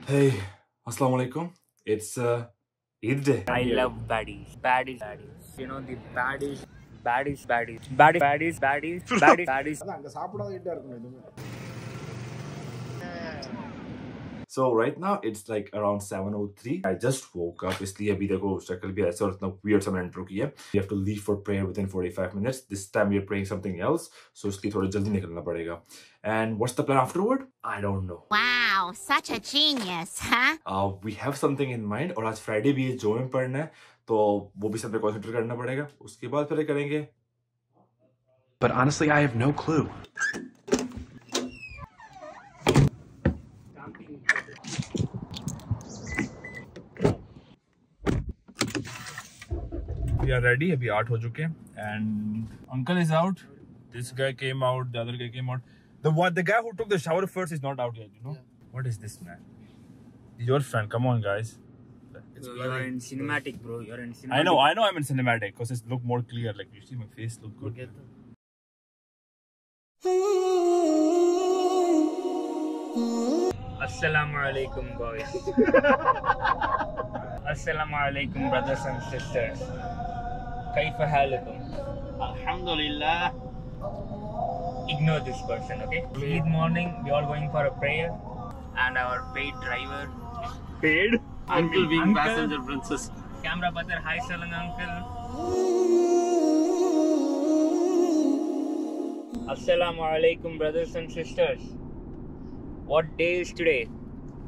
Hey, Assalamu alaikum. It's Eid day. I love baddies. Baddies. You know the baddies. Baddies. So right now it's like around 7:03. I just woke up. इसलिए अभी देखो शक्ल भी ऐसे और इतना weird सा मैंने intro किया. We have to leave for prayer within 45 minutes. This time we are praying something else. So इसलिए थोड़ा जल्दी निकलना पड़ेगा. And what's the plan afterward? I don't know. Wow, such a genius, huh? We have something in mind. और आज Friday भी है, जो में पढ़ना है, तो वो भी सब पे concentrate करना पड़ेगा. उसके बाद फिर करेंगे. But honestly, I have no clue. We are ready. अभी 8 हो चुके हैं. And uncle is out. This guy came out. The other guy came out. The guy who took the shower first is not out yet. You know? Yeah. What is this, man? Your friend. Come on, guys. You're in cinematic, bro. You're in cinematic. I know. I'm in cinematic because it look more clear. Like you see, my face look good. Assalamu alaikum, boys. Assalamu alaikum, brothers and sisters. Kaifa halukum? Alhamdulillah. Ignore this person, okay? Eid morning, we all going for a prayer, and our paid driver. Paid? Uncle being passenger princess. Camera butter, hi, Salang uncle. Assalamu alaikum, brothers and sisters. What day is today?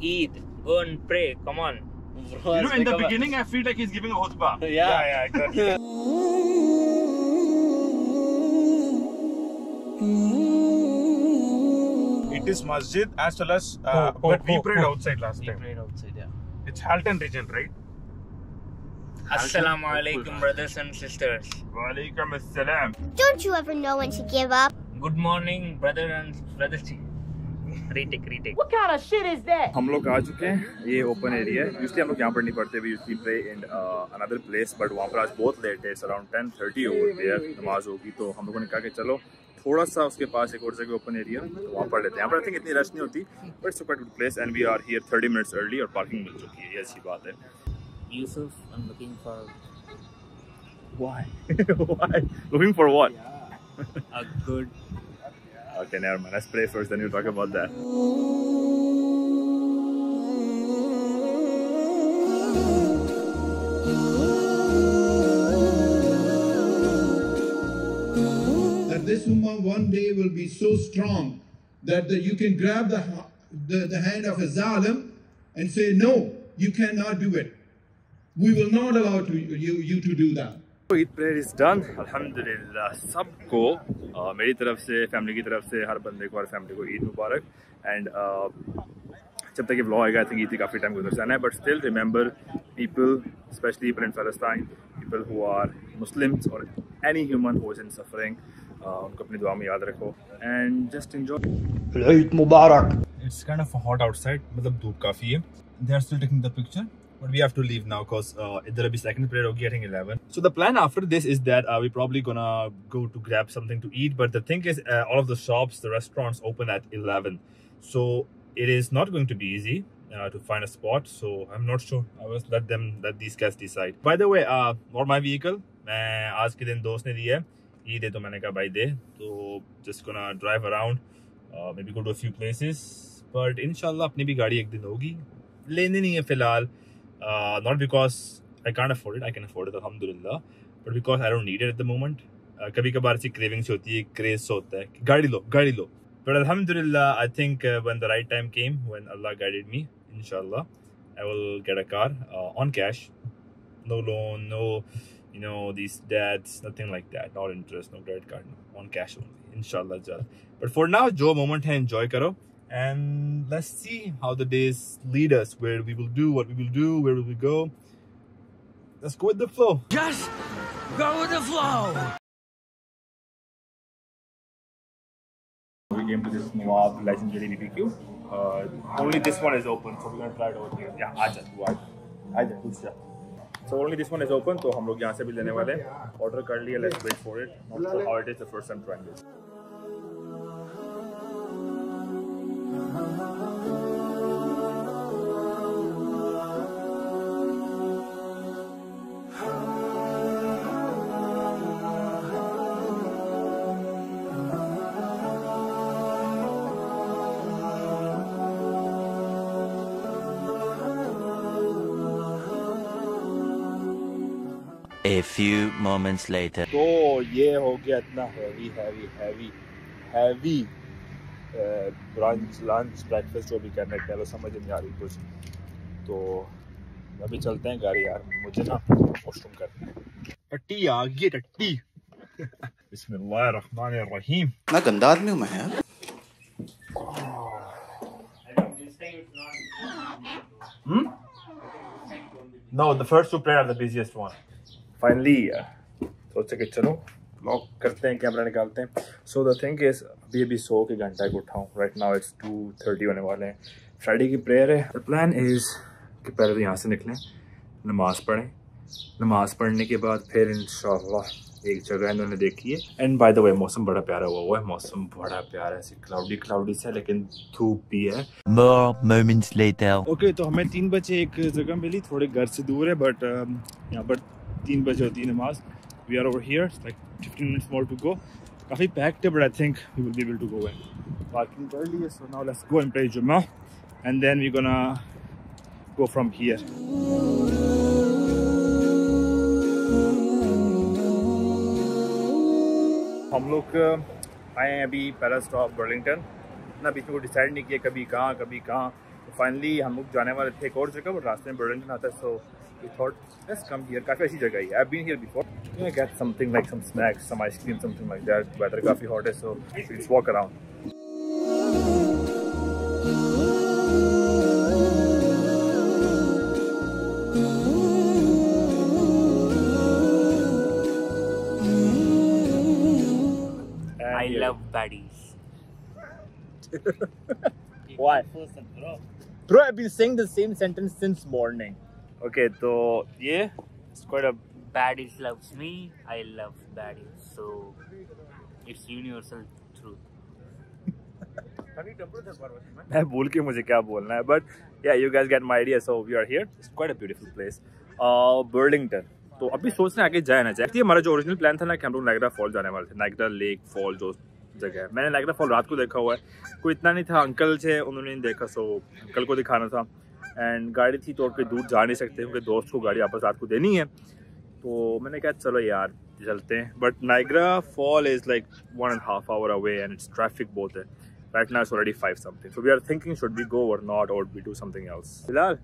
Eid. Go and pray. Come on. Bro, you know, in the beginning, I feel like he's giving a khutbah. Yeah, exactly. It is masjid as well as but we prayed outside last time. We prayed outside, yeah. It's Halton region, right? Assalamu alaikum, brothers and sisters. Wa alaikum assalam. Don't you ever know when to give up? Good morning, brothers. Retake. What kind of shit is that? हम लोग आ चुके हैं. ये open area है. Usually हम लोग यहाँ पर नहीं पढ़ते. We usually pray in another place, but वहाँ पर आज बहुत लेट है. It's around 10:30 over there. नमाज होगी तो हम लोगों ने कहा कि चलो थोड़ा सा उसके पास एक और जगह ओपन एरिया तो वहाँ पढ़ लेते हैं. यहाँ पर आई थिंक इतनी रश नहीं होती, but it's a quite good place and we are here 30 minutes early और पार्किंग मिल चुकी है. ये अच्छी बात है. Yusuf, I'm looking for Why? Why? Looking for what? a good. Okay, never mind. Let's pray first, then we'll talk about that. That this woman one day will be so strong that you can grab the hand of a zalim and say, no, you cannot do it. We will not allow you to do that. Eid prayer is done. Alhamdulillah. सबको मेरी तरफ से, family की तरफ से, हर बंदे को, हर family को ईद मुबारक. एंड जब तक ये व्लॉग आएगा, आई थिंक ईद काफ़ी टाइम गुजर जाना है. But still remember people, specially people in Palestine, people who are Muslims और any human who is in suffering, उनको अपनी दुआ में याद रखो. And just enjoy. Eid Mubarak. It's kind of hot outside. मतलब धूप काफ़ी है. They are still taking the picture. But we have to leave now because there will be second prayer hogi, I think 11. So the plan after this is that we're probably gonna go to grab something to eat. But the thing is, all of the shops, the restaurants open at 11. So it is not going to be easy to find a spot. So I'm not sure. I will let these guys decide. By the way, not my vehicle. मैं आज के दिन दोस्त ने दी है. ईद है तो मैंने कहा भाई दे. तो just gonna drive around, maybe go to a few places. But inshallah अपनी भी गाड़ी एक दिन होगी. लेनी नहीं है फिलहाल. Not because I can't afford it, I can afford it, alhamdulillah, but because I don't need it at the moment. कभी कभार ऐसी cravings होती है, craze होता है कि गाड़ी लो. But alhamdulillah, I think when the right time came, when Allah guided me, inshallah, I will get a car on cash, no loan, no, these debts, nothing like that, not interest, no credit card, no, on cash only, inshallah. But for now, जो moment है enjoy करो. And let's see how the days lead us, where we will do, what we will do, where will we go. Let's go with the flow. Just go with the flow. We came to this Nawab legendary BBQ. Only this one is open, so we're gonna try it over here. Yeah, आजा. So only this one is open, तो हम लोग यहाँ से भी लेने वाले हैं. Order कर लिया, let's wait for it. Not sure how it is, the first time trying this. A few moments later. तो ये हो गया इतना heavy heavy heavy heavy brunch lunch breakfast जो भी करना है, चलो समझ नहीं आ रही कुछ। तो अभी चलते हैं गाड़ी यार, मुझे ना वॉशरूम करना है। टट्टी आ गई टट्टी। बिस्मिल्लाहिर्रहमानिर्रहीम। मैं गंदा आदमी हूँ मैं यार। No, the first two players are the busiest one. Finally, सोचे कि चलो ब्लॉग करते हैं, कैमरा निकालते हैं। So the thing is, अभी सो के घंटा को उठाऊँ। Right now it's 2:30 होने वाले हैं। फ्राइडे की प्रेयर है। The plan is कि पहले तो यहाँ से निकलें, नमाज़ पढ़ें, नमाज़ पढ़ने के बाद फिर इंशाल्लाह एक जगह इन्होंने देखी है। एंड बाय द वे मौसम बड़ा प्यारा हुआ है, मौसम बड़ा प्यारा है, क्लाउडी से लेकिन धूप भी है। More moments later. ओके, तो हमें 3 बजे एक जगह मिली, थोड़े घर से दूर है, बट यहाँ पर 3 बजे होती है नमाज। We are over here, like 15 minutes more to go. काफ़ी पैक्ड है, but I think we will be able to go in. Parking कर ली है, so now let's go and pray Jumma and then we gonna go from here. हम लोग आए हैं अभी पहला स्टॉप बर्लिंगटन ना, बीच में को डिसाइड नहीं किया कभी कहाँ तो फाइनली हम लोग जाने वाले थे एक और जगह, बट रास्ते में बर्लिंगटन आता है। So we thought let's come here. काफ़ी अच्छी जगह है, I have been here before. You get something like some snacks, some ice cream, something like that. Weather काफ़ी हॉट है, so let's walk around. I love baddies. Why? Bro, I've been saying the same sentence since morning. Okay, so yeah, it's quite a. Baddies loves me. I love baddies. So it's universal truth. मैं भूल के मुझे क्या बोलना है, but yeah, you guys get my idea. So we are here. It's quite a beautiful place. Burlington. तो अभी सोचने आगे जाए ना जाए। हमारा जो ओरिजिनल प्लान था ना कि हम लोग नायग्रा फॉल जाने वाले थे, नायग्रा लेक फॉल जो जगह है। मैंने नायग्रा फॉल रात को देखा हुआ है, कोई इतना नहीं था, अंकल थे उन्होंने नहीं देखा, सो अंकल को दिखाना था। एंड गाड़ी थी तो कोई दूर जा नहीं सकते क्योंकि दोस्त को गाड़ी वापस रात को देनी है। तो मैंने कहा चलो यार चलते हैं, but Niagara fall is like 1.5 hour away and it's traffic बहुत है। Right now it's already 5 something, so we are thinking should we go or not, or we do something else. Bilal?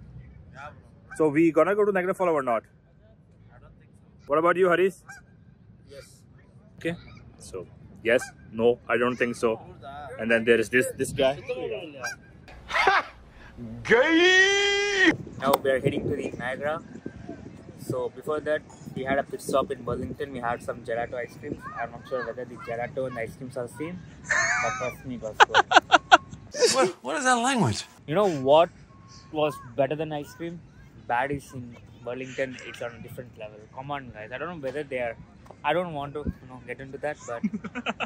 So we gonna go to Niagara Falls or not? What about you, Haris? Yes. Okay. So yes, no, I don't think so. And then there is this guy. Gay! Now we are heading to the Niagara. So before that, we had a pit stop in Burlington. We had some gelato ice cream. I'm not sure whether the gelato and ice creams are same, but trust me, it was good. What is that language? You know what was better than ice cream? Baddies in Burlington. It's on a different level. Come on, guys. I don't know whether they are. I don't want to get into that, but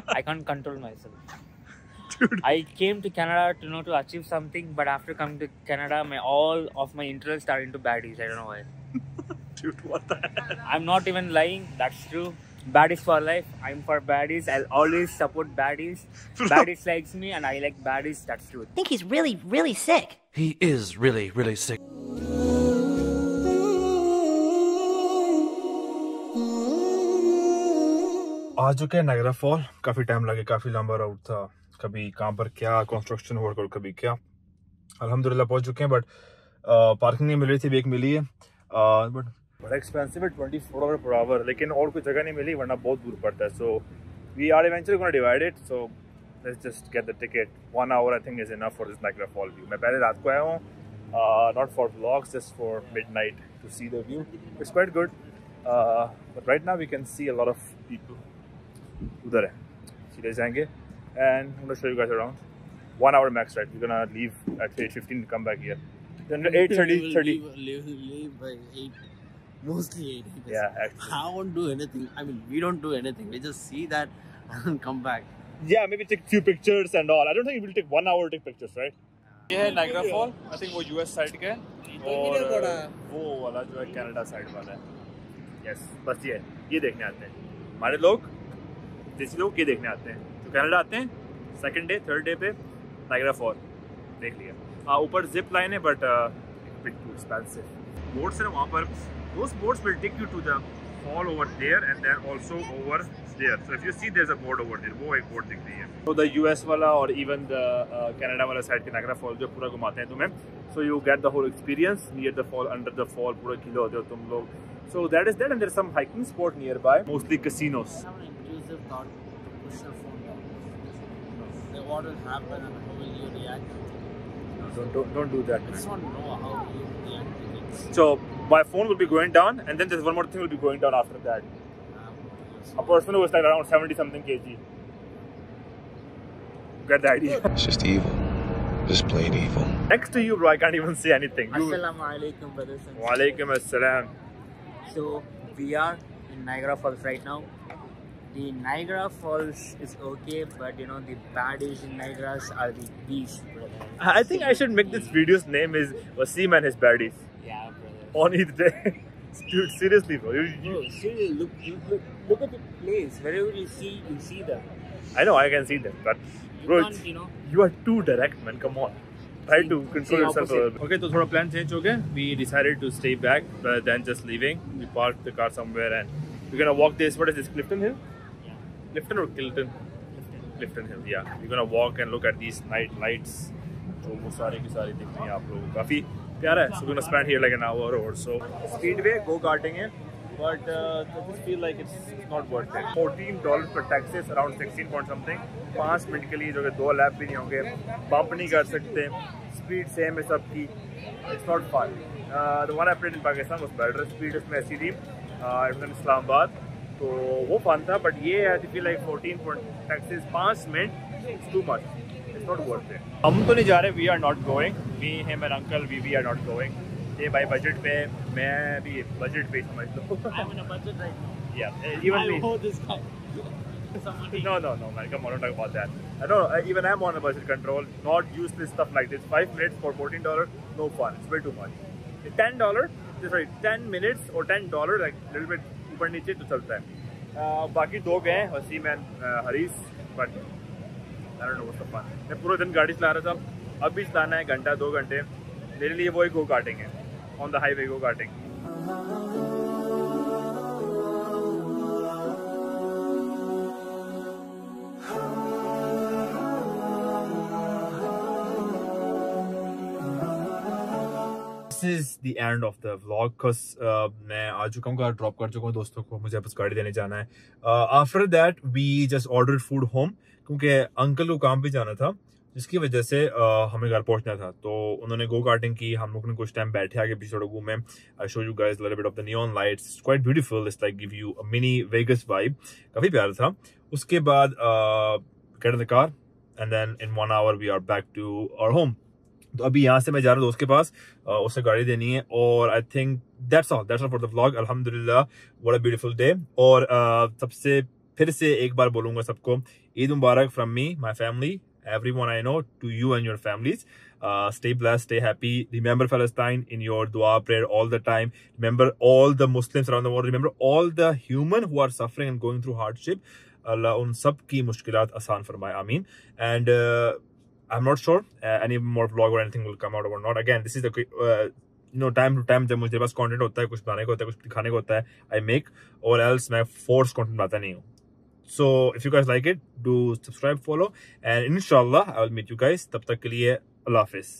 I can't control myself. Dude. I came to Canada to achieve something, but after coming to Canada, all of my interests are into baddies. I don't know why. Dude, what the hell? I'm not even lying. That's true. Baddies for life. I'm for baddies. I'll always support baddies. Baddies likes me, and I like baddies. That's true. I think he's really, really sick. He is really, really sick. आ चुके हैं Niagara fall. काफ़ी time लगे, काफ़ी लंबा राउट था, कभी कहाँ पर क्या कंस्ट्रक्शन वर्क और कभी क्या। अल्हम्दुलिल्लाह पहुँच चुके हैं, बट पार्किंग नहीं मिल रही थी, एक मिली है, बट बड़ा एक्सपेंसिव है, 24 hour per hour, लेकिन और कोई जगह नहीं मिली वरना बहुत दूर पड़ता है। So we are eventually gonna divide it, so let's just get the ticket. 1 hour I think is enough for this Niagara fall view. मैं पहले रात को आया हूँ, not for vlogs, just for midnight to see the view. It's quite good, but right now we can see a lot of people. उधर है, सीधे जाएंगे and I'm going to show you guys around. 1 hour max, right? We're gonna leave at 8:15 to come back here. Then 8:30. Leave by 8. Mostly 8. Yeah, actually. I won't do anything. I mean, we don't do anything. We just see that and come back. Yeah, maybe take a few pictures and all. I don't think it will take 1 hour to take pictures, right? ये है Niagara fall. I think वो US side का है और वो वाला जो है कनाडा साइड वाला है। Yes, बस ये देखने आते हैं हमारे लोग, देसी लोग ये देखने आते हैं। जो कनाडा आते हैं सेकंड डे थर्ड डे पे नायग्रा फॉल देख लिया। ऊपर जिप लाइन है, but bit too expensive. Boats है वहाँ पर, those boats will take you to the fall over there and then also over there. So if you see there's a board over there, वो एक board दिख रही है. So the US वाला और even the Canada वाला side के Niagara Falls जो पूरा घुमाते हैं तुम्हें. So you get the whole experience near the fall, under the fall, पूरा खिले होते हो तुम लोग. So that is that, and there's some hiking spot nearby, mostly casinos. I have an intrusive thought to push your phone down. Like, what will happen and how will you react? Don't do that, I just want to know how you react to things. So my phone will be going down, and then there's one more thing will be going down after that. A person who was like around 70 something kg. Get the idea. It's just evil. Just plain evil. Next to you, bro, I can't even say anything. Assalamu alaikum, brothers and Wa alaikum assalam. So we are in Niagara Falls right now. The Niagara Falls is okay, but you know the baddies in Niagara are the beast, brother. I think I should make this video's name is Wasim and his baddies. Yeah, brother. On each day. Dude, seriously, bro. Bro, seriously, look at the place. Wherever you see them. I know, I can see that, but bro, can't, you know. you are too direct, man. Come on. Try to control yourself a little bit. Okay, so thoda plan change ho gaya. We decided to stay back rather than just leaving. We parked the car somewhere and we're gonna walk this. What is this? Clifton Hill? Yeah. Clifton or Kilton? Clifton Hill, yeah. We're gonna walk and look at these night lights. So वो सारे की सारी दिख रही हैं आप लोगों को. काफी प्यारा है. So we're gonna spend here like an hour or so. Speedway, go-karting है. But I just feel like it's not worth it. $14 per taxis, around 16 point something. 5 minute के लिए जो कि 2 लैप भी नहीं होंगे. Bump नहीं कर सकते. Speed same है सबकी. It's not fun. The one I played in Pakistan was better. Speed इसमें ऐसी थी. It was in Islamabad. तो वो fun था. But ये I feel like 14 point taxis 5 minute. It's too much. It's not worth it. हम तो नहीं जा रहे. We are not going. Me, him and uncle, we are not going. ये भाई बजट पे मैं भी बजट पे समझ लो. I'm in a budget right now. Yeah, even me. I owe this guy. Somebody. No, man, come on, don't talk about that. I know, even I'm on a budget control. Not useless stuff like this. 5 minutes for $14, no fun. It's way too much. $10 minutes or $10, like little bit ऊपर नीचे तो चलता है. बाकी दो गए Wasim and Harish, but I don't know what's the fun. मैं पूरे दिन गाड़ी चला रहा था. अब भी चलाना है घंटा 2 घंटे. मेरे लिए वो ही गो कार्टिंग है. On the highway go karting. This is the end of the vlog because मैं आ चुका हूँ, कार ड्रॉप कर चुका हूँ दोस्तों को. मुझे बस गाड़ी देने जाना है. After that we just ordered food home क्योंकि अंकल को काम पे जाना था, जिसकी वजह से हमें घर पहुंचना था. तो उन्होंने गो कार्टिंग की. हम लोग ने कुछ टाइम बैठे आगे पीछे घूमे. I show you guys little bit of the neon lights. It's quite beautiful. It's like give you a mini Vegas vibe. काफी प्यारा था. उसके बाद get in the car and then in 1 hour we are back to our home. तो अभी यहाँ से मैं जा रहा हूँ दोस्त के पास. उससे गाड़ी देनी है और I think that's all for the vlog. अल्हम्दुलिल्लाह, व्हाट अ ब्यूटीफुल डे. और सबसे फिर से एक बार बोलूंगा सबको, ईद मुबारक from me, my family, everyone I know, to you and your families. Stay blessed, stay happy. Remember Palestine in your dua prayer all the time. Remember all the Muslims around the world. Remember all the human who are suffering and going through hardship. Allah un sab ki mushkilat aasan farmaye. Ameen. And I'm not sure any more vlog or anything will come out or not. Again, this is the time to time जब मुझे पास content होता है, कुछ बनाने को होता है, कुछ दिखाने को होता है, I make, or else मैं force content बनाता नहीं हूँ. So if you guys like it, do subscribe, follow, and inshallah I will meet you guys. तब तक के लिए Allah Hafiz.